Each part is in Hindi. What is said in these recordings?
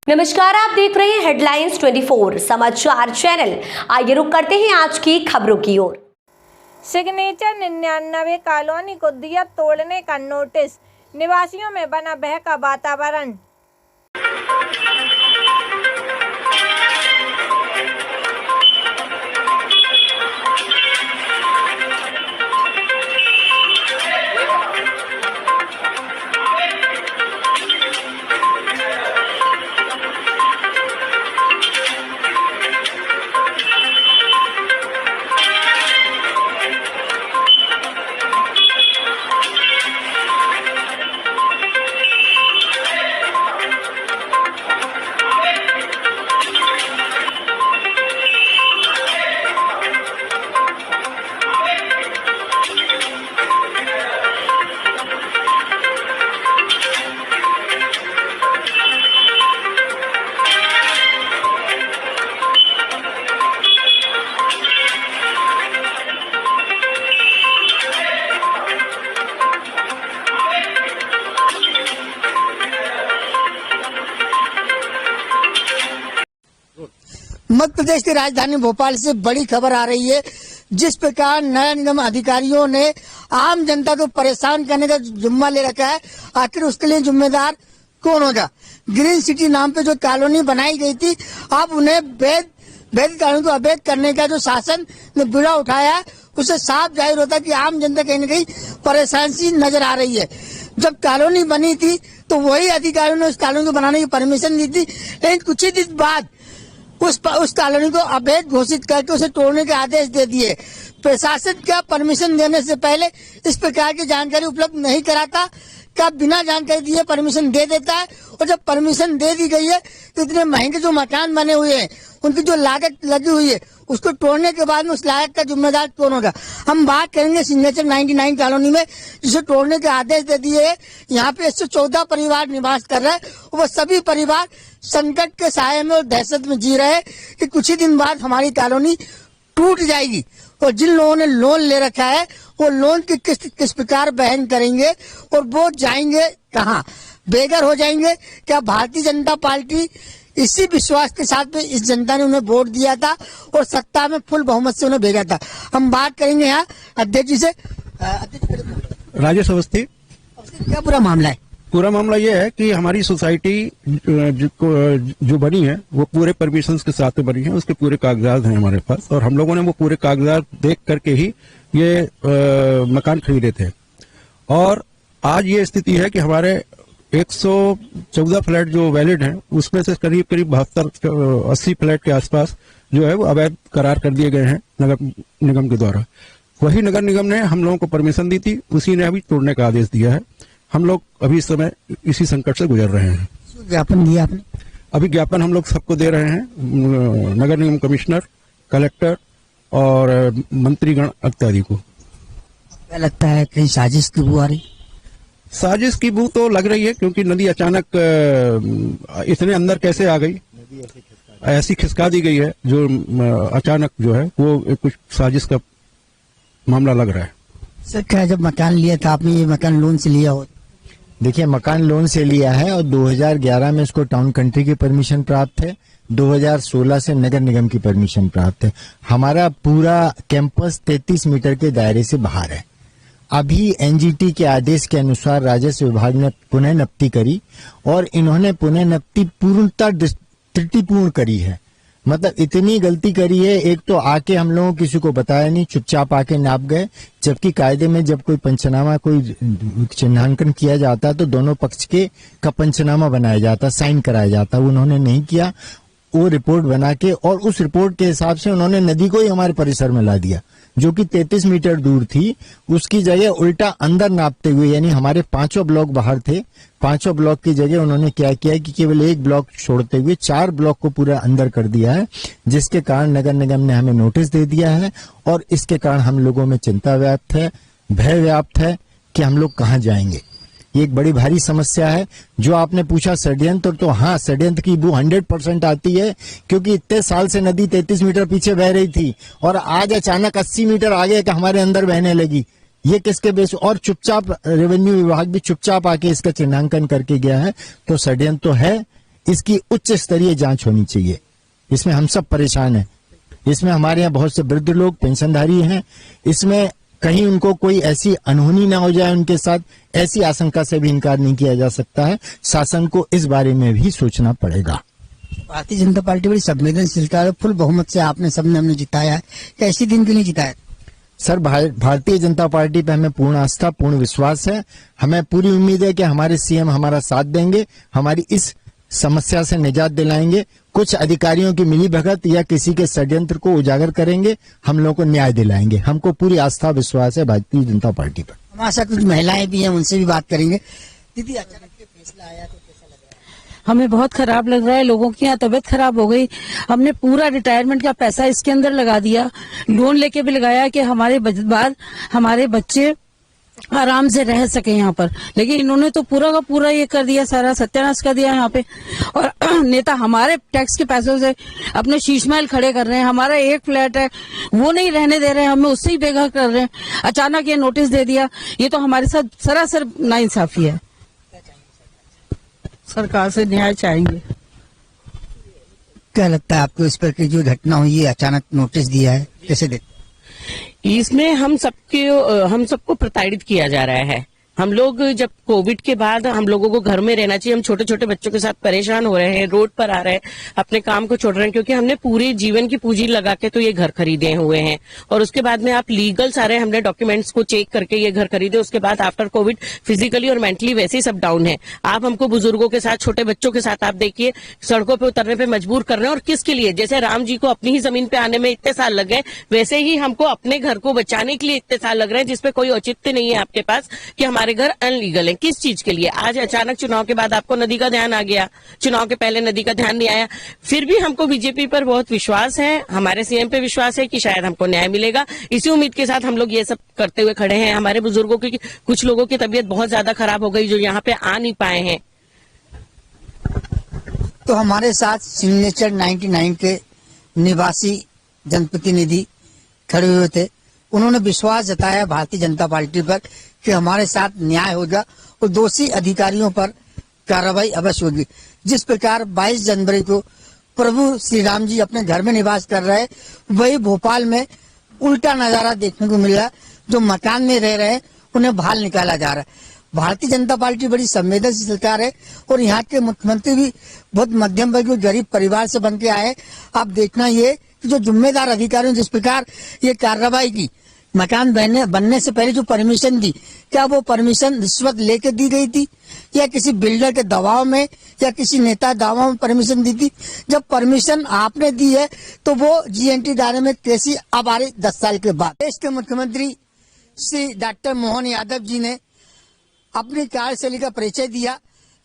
नमस्कार, आप देख रहे हैं हेडलाइंस 24 समाचार चैनल। आइए रुक करते हैं आज की खबरों की ओर। सिग्नेचर 99 कॉलोनी को दिया तोड़ने का नोटिस, निवासियों में बना भय का वातावरण। मध्य प्रदेश की राजधानी भोपाल से बड़ी खबर आ रही है। जिस प्रकार नगर निगम अधिकारियों ने आम जनता को परेशान करने का जिम्मा ले रखा है, आखिर उसके लिए जिम्मेदार कौन होगा। ग्रीन सिटी नाम पे जो कॉलोनी बनाई गई थी, अब उन्हें वैध कॉलोनी को अवैध करने का जो शासन ने बीड़ा उठाया है, उससे साफ जाहिर होता है कि आम जनता कहीं न कहीं परेशान सी नजर आ रही है। जब कॉलोनी बनी थी तो वही अधिकारियों ने उस कॉलोनी को बनाने की परमिशन दी थी, लेकिन कुछ ही दिन बाद उस कॉलोनी को अवैध घोषित करके उसे तोड़ने के आदेश दे दिए। प्रशासन का परमिशन देने से पहले इस प्रकार की जानकारी उपलब्ध नहीं कराता, क्या बिना जानकारी दिए परमिशन दे देता है। और जब परमिशन दे दी गई है तो इतने महंगे जो मकान बने हुए हैं, उनकी जो लागत लगी हुई है, उसको तोड़ने के बाद में उस लागत का जिम्मेदार कौन होगा। हम बात करेंगे सिग्नेचर 99 कॉलोनी में, जिसे तोड़ने के आदेश दे दिए है। यहाँ पे 114 परिवार निवास कर रहे हैं। वो सभी परिवार संकट के साये में और दहशत में जी रहे हैं कि कुछ ही दिन बाद हमारी कॉलोनी टूट जाएगी। और जिन लोगों ने लोन ले रखा है, वो लोन की किस्त किस प्रकार वहन करेंगे और वो जाएंगे कहाँ, बेघर हो जाएंगे। क्या भारतीय जनता पार्टी इसी विश्वास के साथ में इस जनता ने उन्हें वोट दिया था और सत्ता में फुल बहुमत से उन्हें भेजा था। हम बात करेंगे यहाँ अध्यक्ष जी से। राजेश अवस्थी। क्या पूरा मामला है? पूरा मामला ये है कि हमारी सोसाइटी जो बनी है वो पूरे परमिशंस के साथ में बनी है, उसके पूरे कागजात हैं हमारे पास, और हम लोगों ने वो पूरे कागजात देख करके ही ये मकान खरीदे थे। और आज ये स्थिति है कि हमारे 114 फ्लैट जो वैलिड हैं, उसमें से करीब 72-80 फ्लैट के आसपास जो है वो अवैध करार कर दिए गए हैं नगर निगम के द्वारा। वही नगर निगम ने हम लोगों को परमिशन दी थी, उसी ने अभी तोड़ने का आदेश दिया है। हम लोग अभी इस समय इसी संकट से गुजर रहे हैं। ज्ञापन दिया आपने? अभी ज्ञापन हम लोग सबको दे रहे हैं, नगर निगम कमिश्नर, कलेक्टर और मंत्रीगण इत्यादि को। क्या लगता है कहीं साजिश की बू आ रही? साजिश की बू तो लग रही है, क्योंकि नदी अचानक इतने अंदर कैसे आ गई, ऐसी खिसका दी गई है जो अचानक जो है वो कुछ साजिश का मामला लग रहा है। सर, क्या जब मकान लिया था आपने, ये मकान लोन से लिया हो? देखिए, मकान लोन से लिया है और 2011 में इसको टाउन कंट्री की परमिशन प्राप्त है, 2016 से नगर निगम की परमिशन प्राप्त है। हमारा पूरा कैंपस 33 मीटर के दायरे से बाहर है। अभी एनजीटी के आदेश के अनुसार राजस्व विभाग ने पुनः नप्ती करी और इन्होंने पुनः नप्ती पूर्णतः त्रुटिपूर्ण करी है। मतलब इतनी गलती करी है, एक तो आके हम लोगों किसी को बताया नहीं, चुपचाप आके नाप गए, जबकि कायदे में जब कोई पंचनामा, कोई चिन्हांकन किया जाता है तो दोनों पक्ष के का पंचनामा बनाया जाता, साइन कराया जाता। उन्होंने नहीं किया, वो रिपोर्ट बना के और उस रिपोर्ट के हिसाब से उन्होंने नदी को ही हमारे परिसर में ला दिया, जो कि 33 मीटर दूर थी। उसकी जगह उल्टा अंदर नापते हुए, यानी हमारे 5 ब्लॉक बाहर थे, 5 ब्लॉक की जगह उन्होंने क्या किया कि केवल 1 ब्लॉक छोड़ते हुए 4 ब्लॉक को पूरा अंदर कर दिया है, जिसके कारण नगर निगम ने हमें नोटिस दे दिया है। और इसके कारण हम लोगों में चिंता व्याप्त है, भय व्याप्त है कि हम लोग कहाँ जाएंगे। ये एक बड़ी भारी समस्या है। जो आपने पूछा षड्यंत्र, तो हाँ, षड्यंत्र की बू 100% आती है, क्योंकि इतने साल से नदी 33 मीटर पीछे बह रही थी और आज अचानक 80 मीटर आगे का हमारे अंदर बहने लगी। ये किसके बेस? और चुपचाप रेवेन्यू विभाग भी चुपचाप आके इसका चिन्हांकन करके गया है। तो षड्यंत्र तो है, इसकी उच्च स्तरीय जांच होनी चाहिए। इसमें हम सब परेशान हैं। इसमें हमारे यहाँ बहुत से वृद्ध लोग पेंशनधारी हैं। इसमें कहीं उनको कोई ऐसी अनहोनी ना हो जाए उनके साथ, ऐसी आशंका से भी इनकार नहीं किया जा सकता है। शासन को इस बारे में भी सोचना पड़ेगा। भारतीय जनता पार्टी बड़ी संवेदनशील सरकार है, फुल बहुमत से आपने सबने हमने जिताया है, कैसी दिन के लिए जिताया? सर, भारतीय जनता पार्टी पे हमें पूर्ण आस्था, पूर्ण विश्वास है। हमें पूरी उम्मीद है कि हमारे सीएम हमारा साथ देंगे, हमारी इस समस्या से निजात दिलाएंगे। कुछ अधिकारियों की मिलीभगत या किसी के षड्यंत्र को उजागर करेंगे, हम लोगों को न्याय दिलाएंगे। हमको पूरी आस्था विश्वास है भारतीय जनता पार्टी पर। हमारे साथ कुछ महिलाएं भी हैं, उनसे भी बात करेंगे। दीदी, अचानक के फैसला आया तो कैसा लग रहा है? हमें बहुत खराब लग रहा है। लोगों की यहाँ तबीयत खराब हो गई। हमने पूरा रिटायरमेंट का पैसा इसके अंदर लगा दिया, लोन लेके भी लगाया कि हमारे बाद हमारे बच्चे आराम से रह सके यहाँ पर, लेकिन इन्होंने तो पूरा का पूरा ये कर दिया, सारा सत्यानाश कर दिया यहाँ पे। और नेता हमारे टैक्स के पैसों से अपने शीश महल खड़े कर रहे हैं। हमारा एक फ्लैट है वो नहीं रहने दे रहे हैं, हमें उससे ही बेघर कर रहे हैं। अचानक ये नोटिस दे दिया, ये तो हमारे साथ सरासर नाइंसाफी है। सरकार से न्याय चाहेंगे। क्या लगता है आपको इस पर की जो घटना हुई है, अचानक नोटिस दिया है, कैसे देखते? इसमें हम सबको प्रताड़ित किया जा रहा है। हम लोग जब कोविड के बाद हम लोगों को घर में रहना चाहिए, हम छोटे छोटे बच्चों के साथ परेशान हो रहे हैं, रोड पर आ रहे हैं, अपने काम को छोड़ रहे हैं, क्योंकि हमने पूरे जीवन की पूंजी लगा के तो ये घर खरीदे हुए हैं। और उसके बाद में आप लीगल सारे हमने डॉक्यूमेंट्स को चेक करके ये घर खरीदे। उसके बाद आफ्टर कोविड फिजिकली और मेंटली वैसे ही सब डाउन है। आप हमको बुजुर्गों के साथ, छोटे बच्चों के साथ आप देखिए सड़कों पर उतरने पर मजबूर कर रहे हैं। और किसके लिए? जैसे राम जी को अपनी ही जमीन पे आने में इतने साल लग गए, वैसे ही हमको अपने घर को बचाने के लिए इतने साल लग रहे हैं, जिसपे कोई औचित्य नहीं है आपके पास कि हमारे घर अनलीगल है। किस चीज के लिए? आज अचानक चुनाव के बाद आपको नदी का ध्यान आ गया, चुनाव के पहले नदी का ध्यान नहीं आया। फिर भी हमको बीजेपी पर बहुत विश्वास है, हमारे सीएम पे विश्वास है कि शायद हमको न्याय मिलेगा। इसी उम्मीद के साथ हम लोग ये सब करते हुए खड़े हैं। हमारे बुजुर्गों की, कुछ लोगों की तबीयत बहुत ज्यादा खराब हो गई जो यहाँ पे आ नहीं पाए हैं। तो हमारे साथ सिग्नेचर 99 के निवासी जनप्रतिनिधि खड़े हुए थे। उन्होंने विश्वास जताया भारतीय जनता पार्टी पर कि हमारे साथ न्याय होगा और दोषी अधिकारियों पर कार्रवाई अवश्य होगी। जिस प्रकार 22 जनवरी को प्रभु श्री राम जी अपने घर में निवास कर रहे हैं, वही भोपाल में उल्टा नजारा देखने को मिल रहा है। जो मकान में रह रहे हैं उन्हें बाहर निकाला जा रहा है। भारतीय जनता पार्टी बड़ी संवेदनशील सरकार है और यहाँ के मुख्यमंत्री भी बहुत मध्यम वर्ग गरीब परिवार से बन के आए। आप देखना ये कि जो जिम्मेदार अधिकारियों जिस प्रकार ये कार्रवाई की, मकान बनने से पहले जो परमिशन दी, क्या वो परमिशन रिश्वत लेके दी गई थी या किसी बिल्डर के दबाव में या किसी नेता दबाव में परमिशन दी थी? जब परमिशन आपने दी है तो वो जीएनटी दायरे में कैसी अब आ रही 10 साल के बाद? देश के मुख्यमंत्री श्री डॉक्टर मोहन यादव जी ने अपनी कार्यशैली का परिचय दिया।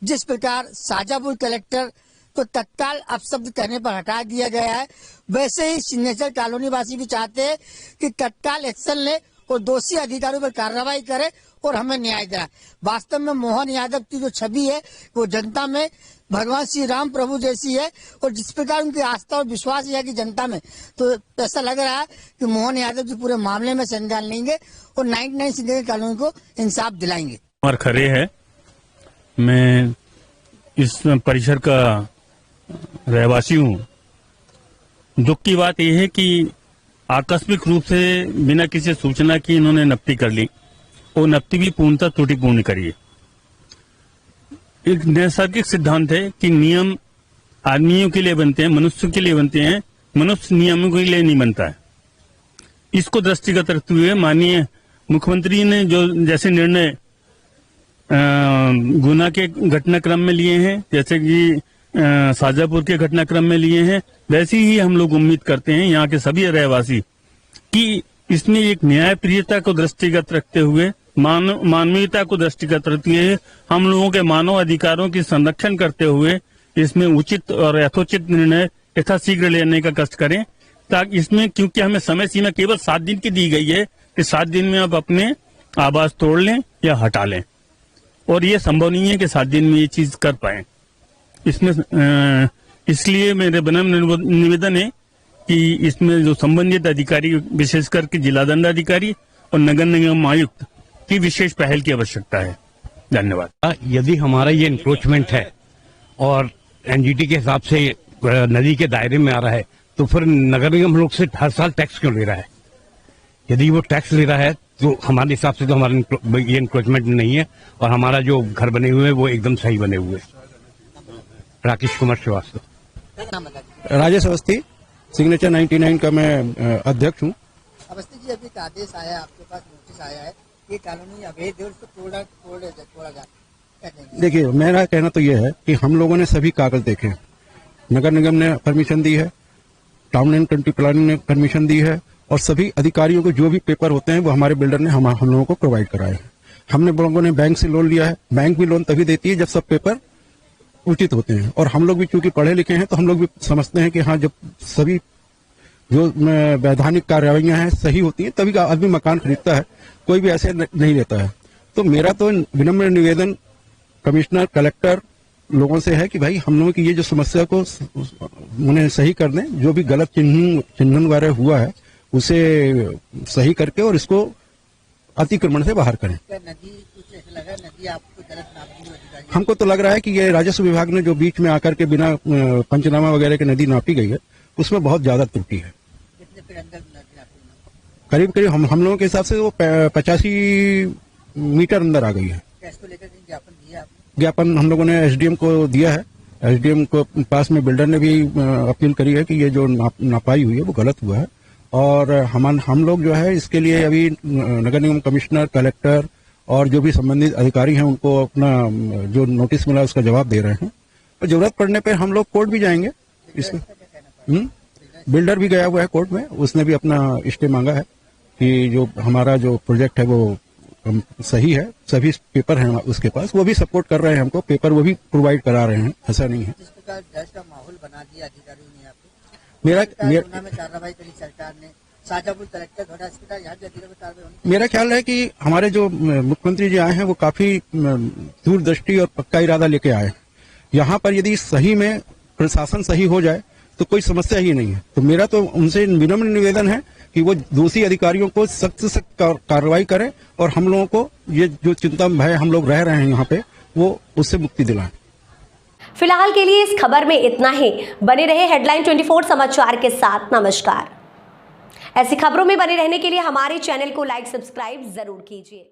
जिस प्रकार शाजापुर कलेक्टर को तत्काल अपशब्द कहने पर हटा दिया गया है, वैसे ही सिग्नेचर कॉलोनी वासी भी चाहते हैं कि तत्काल एक्शन ले और दोषी अधिकारियों पर कार्रवाई करे और हमें न्याय दिलाए। वास्तव में मोहन यादव की जो छवि है वो जनता में भगवान श्री राम प्रभु जैसी है और जिस प्रकार उनकी आस्था और विश्वास है कि जनता में, तो ऐसा लग रहा है कि मोहन यादव जी पूरे मामले में संज्ञान लेंगे और 99 सिग्नेचर कॉलोनी को इंसाफ दिलाएंगे। और खरे है, मैं इस परिसर का रहवासी हूँ। दुख की बात यह है कि आकस्मिक रूप से बिना किसी सूचना की इन्होंने नफ्ती कर ली और नफ्ती भी पूर्णतः त्रुटिपूर्ण करी है। एक नैसर्गिक सिद्धांत है कि नियम आदमियों के लिए बनते हैं, मनुष्य के लिए बनते हैं, मनुष्य नियमों के लिए नहीं बनता है। इसको दृष्टिगत रखते हुए माननीय मुख्यमंत्री ने जो जैसे निर्णय गुना के घटनाक्रम में लिए हैं, जैसे कि शाजापुर के घटनाक्रम में लिए हैं, वैसे ही हम लोग उम्मीद करते हैं यहाँ के सभी रहवासी कि इसमें एक न्यायप्रियता को दृष्टिगत रखते हुए, मानवीयता को दृष्टिगत रखते हुए, हम लोगों के मानव अधिकारों की संरक्षण करते हुए इसमें उचित और यथोचित निर्णय यथाशीघ्र लेने का कष्ट करें। ताकि इसमें, क्योंकि हमें समय सीमा केवल 7 दिन की दी गई है कि 7 दिन में आप अपने आवास तोड़ लें या हटा लें, और ये संभव नहीं है कि 7 दिन में ये चीज कर पाए। इसमें इसलिए मेरे विनम्र निवेदन है कि इसमें जो संबंधित अधिकारी, विशेष करके जिला दंडाधिकारी और नगर निगम आयुक्त की विशेष पहल की आवश्यकता है। धन्यवाद। यदि हमारा ये इंक्रोचमेंट है और एनजीटी के हिसाब से नदी के दायरे में आ रहा है, तो फिर नगर निगम हम लोग से हर साल टैक्स क्यों ले रहा है? यदि वो टैक्स ले रहा है तो हमारे हिसाब से तो हमारा ये इंक्रोचमेंट नहीं है, और हमारा जो घर बने हुए हैं वो एकदम सही बने हुए हैं। राकेश कुमार श्रीवास्तव। राजेश अवस्थी, सिग्नेचर 99 का मैं अध्यक्ष हूँ। अवस्थी जी, अभी एक आदेश आया आपके पास, नोटिस आया है कि कॉलोनी अवैध है, उसको तोड़ा जाए। देखिए, मेरा कहना तो ये है कि हम लोगों ने सभी कागज देखे हैं। नगर निगम ने परमिशन दी है, टाउन एंड कंट्री प्लानिंग ने परमिशन दी है, और सभी अधिकारियों को जो भी पेपर होते हैं वो हमारे बिल्डर ने हम लोगों को प्रोवाइड कराए हैं। हमने लोगों ने बैंक से लोन लिया है। बैंक भी लोन तभी देती है जब सब पेपर उचित होते हैं, और हम लोग भी चूंकि पढ़े लिखे हैं तो हम लोग भी समझते हैं कि हाँ, जब सभी जो वैधानिक कार्यवाहियां हैं सही होती हैं तभी आदमी मकान खरीदता है, कोई भी ऐसे नहीं लेता है। तो मेरा तो विनम्र निवेदन कमिश्नर, कलेक्टर लोगों से है कि भाई हम लोगों की ये जो समस्या को उन्हें सही कर दें, जो भी गलत चिन्हन वगैरह हुआ है उसे सही करके और इसको अतिक्रमण से बाहर करें। हमको तो लग रहा है कि ये राजस्व विभाग ने जो बीच में आकर के बिना पंचनामा वगैरह के नदी नापी गई है उसमें बहुत ज्यादा त्रुटि है। करीब करीब हम लोगों के हिसाब से वो 85 मीटर अंदर आ गई है। ज्ञापन हम लोगों ने एसडीएम को दिया है। एसडीएम को पास में बिल्डर ने भी अपील करी है कि ये जो नापाई हुई है वो गलत हुआ है, और हम लोग जो है इसके लिए अभी नगर निगम कमिश्नर, कलेक्टर और जो भी संबंधित अधिकारी हैं उनको अपना जो नोटिस मिला उसका जवाब दे रहे हैं, और जरूरत पड़ने पर हम लोग कोर्ट भी जाएंगे। इसमें बिल्डर भी गया हुआ है कोर्ट में, उसने भी अपना स्टे मांगा है कि जो हमारा जो प्रोजेक्ट है वो सही है, सभी पेपर हैं उसके पास, वो भी सपोर्ट कर रहे हैं हमको, पेपर वो भी प्रोवाइड करा रहे हैं, ऐसा नहीं है। माहौल बना दिया अधिकारियों ने यहाँ पे, कार्रवाई करी सरकार ने, शाजापुर कलेक्टर, मेरा ख्याल है कि हमारे जो मुख्यमंत्री जी आए हैं वो काफी दूरदृष्टि और पक्का इरादा लेके आए हैं। यहाँ पर यदि सही में प्रशासन सही हो जाए तो कोई समस्या ही नहीं है। तो मेरा तो उनसे विनम्र निवेदन है कि वो दोषी अधिकारियों को सख्त से कार्रवाई करें, और हम लोगों को ये जो चिंता भय हम लोग रह रहे हैं यहाँ पे वो उससे मुक्ति दिलाएं। फिलहाल के लिए इस खबर में इतना ही। बने रहे हेडलाइन 24 समाचार के साथ। नमस्कार। ऐसी खबरों में बने रहने के लिए हमारे चैनल को लाइक, सब्सक्राइब जरूर कीजिए।